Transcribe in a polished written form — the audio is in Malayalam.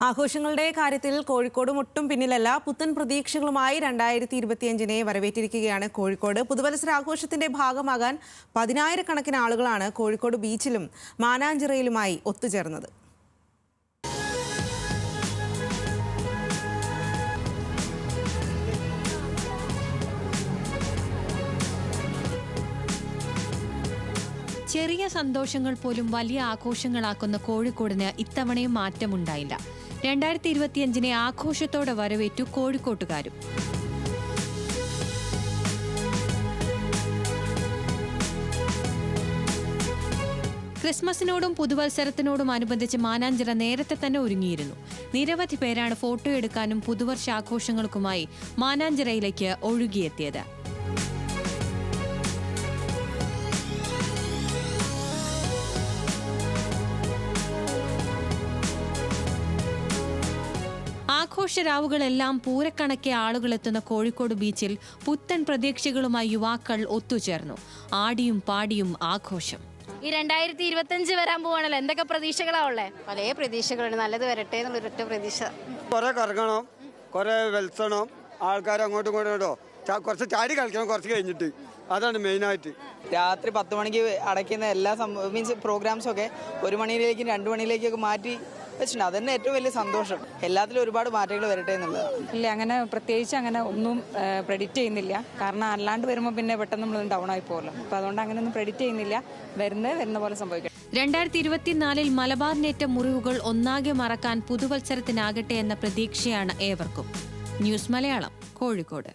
ആഘോഷങ്ങളുടെ കാര്യത്തിൽ കോഴിക്കോട് ഒട്ടും പിന്നിലല്ല. പുത്തൻ പ്രതീക്ഷകളുമായി 2025-നെ വരവേറ്റിരിക്കുകയാണ് കോഴിക്കോട്. പുതുവത്സരാഘോഷത്തിന്റെ ഭാഗമാകാൻ 10,000-കണക്കിന് ആളുകളാണ് കോഴിക്കോട് ബീച്ചിലും മാനാഞ്ചിറയിലുമായി ഒത്തുചേർന്നത്. ചെറിയ സന്തോഷങ്ങൾ പോലും വലിയ ആഘോഷങ്ങളാക്കുന്ന കോഴിക്കോടിന് ഇത്തവണയും മാറ്റമുണ്ടായില്ല. 2025-നെ ആഘോഷത്തോടെ വരവേറ്റു കോഴിക്കോട്ടുകാരും. ക്രിസ്മസിനോടും പുതുവത്സരത്തിനോടും അനുബന്ധിച്ച് മാനാഞ്ചിറ നേരത്തെ തന്നെ ഒരുങ്ങിയിരുന്നു. നിരവധി പേരാണ് ഫോട്ടോ എടുക്കാനും പുതുവർഷാഘോഷങ്ങൾക്കുമായി മാനാഞ്ചിറയിലേക്ക് ഒഴുകിയെത്തിയത്. ആഘോഷരാവുകളെല്ലാം പൂരക്കണക്കെ ആളുകളെത്തുന്ന കോഴിക്കോട് ബീച്ചിൽ പുത്തൻ പ്രതീക്ഷകളുമായി യുവാക്കൾ ഒത്തുചേർന്നു. ആടിയും പാടിയും ആഘോഷം. ഈ 2025 വരാൻ പോവാണല്ലോ, എന്തൊക്കെ പ്രതീക്ഷകളാ ഉള്ളേ? പല പ്രതീക്ഷകളുണ്ട്. നല്ലത് വരട്ടെ എന്നുള്ളൊരൊറ്റ പ്രതീക്ഷ. കുറെ കറങ്ങണം, കുറെ വെൽസണം, ആൾക്കാർ അങ്ങോട്ടും ഇങ്ങോട്ടോ കുറച്ച് ചാടി കളിക്കണം കുറച്ച് കഴിഞ്ഞിട്ട്. അതാണ് മെയിനായിട്ട്. രാത്രി 10 മണിക്ക് അടയ്ക്കുന്ന എല്ലാ മീൻസ് പ്രോഗ്രാംസൊക്കെ 1 മണിയിലേക്കും 2 മണിയിലേക്കൊക്കെ മാറ്റി വെച്ചിട്ടുണ്ട്. അതന്നെ ഏറ്റവും വലിയ സന്തോഷം. എല്ലാത്തിലും ഒരുപാട് മാറ്റങ്ങൾ വരട്ടെ എന്നുള്ളതാണ്. ഇല്ല, അങ്ങനെ പ്രത്യേകിച്ച് അങ്ങനെ ഒന്നും പ്രെഡിക്റ്റ് ചെയ്യുന്നില്ല. കാരണം അല്ലാണ്ട് വരുമ്പോൾ പിന്നെ പെട്ടെന്ന് നമ്മൾ ഡൗൺ ആയി പോകുമല്ലോ. അപ്പോൾ അതുകൊണ്ട് അങ്ങനെ ഒന്നും പ്രെഡിക്റ്റ് ചെയ്യുന്നില്ല. വരുന്ന പോലെ സംഭവിക്കും. 2024-ൽ മലബാറിനേറ്റ മുറിവുകൾ ഒന്നാകെ മറക്കാൻ പുതുവത്സരത്തിനാകട്ടെ എന്ന പ്രതീക്ഷയാണ് ഏവർക്കും. ന്യൂസ് മലയാളം, കോഴിക്കോട്.